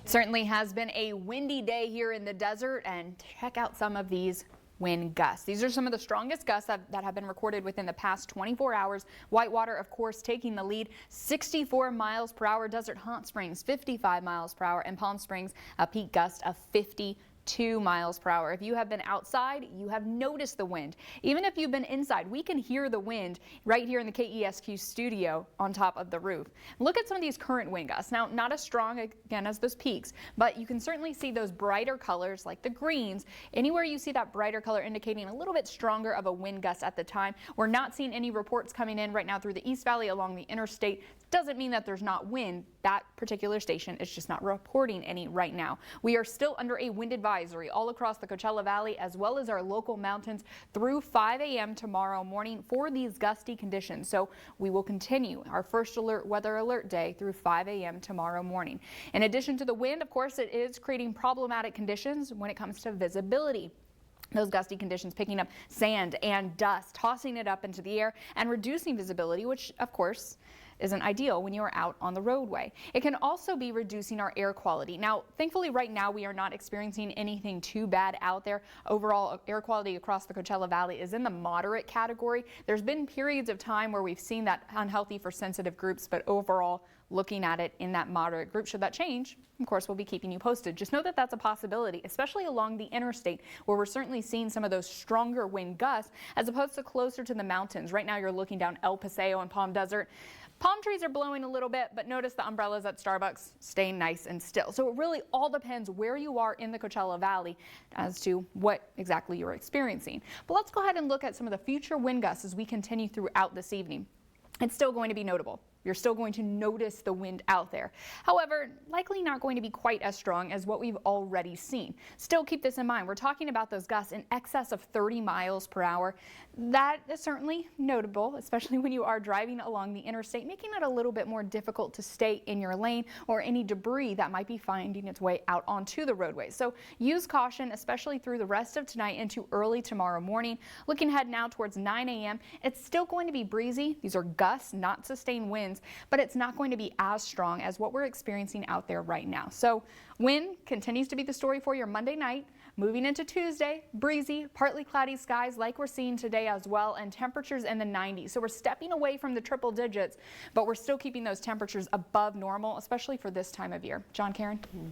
Certainly has been a windy day here in the desert, and check out some of these wind gusts. These are some of the strongest gusts that have been recorded within the past 24 hours. Whitewater, of course, taking the lead, 64 miles per hour. Desert Hot Springs, 55 miles per hour, and Palm Springs, a peak gust of 52 miles per hour. If you have been outside, you have noticed the wind. Even if you've been inside, we can hear the wind right here in the KESQ studio on top of the roof. Look at some of these current wind gusts. Now, not as strong again as those peaks, but you can certainly see those brighter colors like the greens. Anywhere you see that brighter color indicating a little bit stronger of a wind gust at the time. We're not seeing any reports coming in right now through the East Valley along the interstate. Doesn't mean that there's not wind. That particular station is just not reporting any right now. We are still under a wind advisory all across the Coachella Valley as well as our local mountains through 5 a.m. tomorrow morning for these gusty conditions. So we will continue our first alert weather alert day through 5 a.m. tomorrow morning. In addition to the wind, of course, it is creating problematic conditions when it comes to visibility. Those gusty conditions picking up sand and dust, tossing it up into the air and reducing visibility, which of course isn't ideal when you're out on the roadway. It can also be reducing our air quality. Now, thankfully right now we are not experiencing anything too bad out there. Overall air quality across the Coachella Valley is in the moderate category. There's been periods of time where we've seen that unhealthy for sensitive groups, but overall looking at it in that moderate group. Should that change, of course, we'll be keeping you posted. Just know that that's a possibility, especially along the interstate where we're certainly seeing some of those stronger wind gusts as opposed to closer to the mountains. Right now you're looking down El Paseo and Palm Desert. Palm trees are blowing a little bit, but notice the umbrellas at Starbucks staying nice and still. So it really all depends where you are in the Coachella Valley as to what exactly you're experiencing. But let's go ahead and look at some of the future wind gusts as we continue throughout this evening. It's still going to be notable. You're still going to notice the wind out there. However, likely not going to be quite as strong as what we've already seen. Still keep this in mind. We're talking about those gusts in excess of 30 miles per hour. That is certainly notable, especially when you are driving along the interstate, making it a little bit more difficult to stay in your lane or any debris that might be finding its way out onto the roadway. So use caution, especially through the rest of tonight into early tomorrow morning. Looking ahead now towards 9 a.m., it's still going to be breezy. These are gusts, not sustained winds, but it's not going to be as strong as what we're experiencing out there right now. So wind continues to be the story for your Monday night. Moving into Tuesday, breezy, partly cloudy skies like we're seeing today as well, and temperatures in the 90s. So we're stepping away from the triple digits, but we're still keeping those temperatures above normal, especially for this time of year. John, Karen?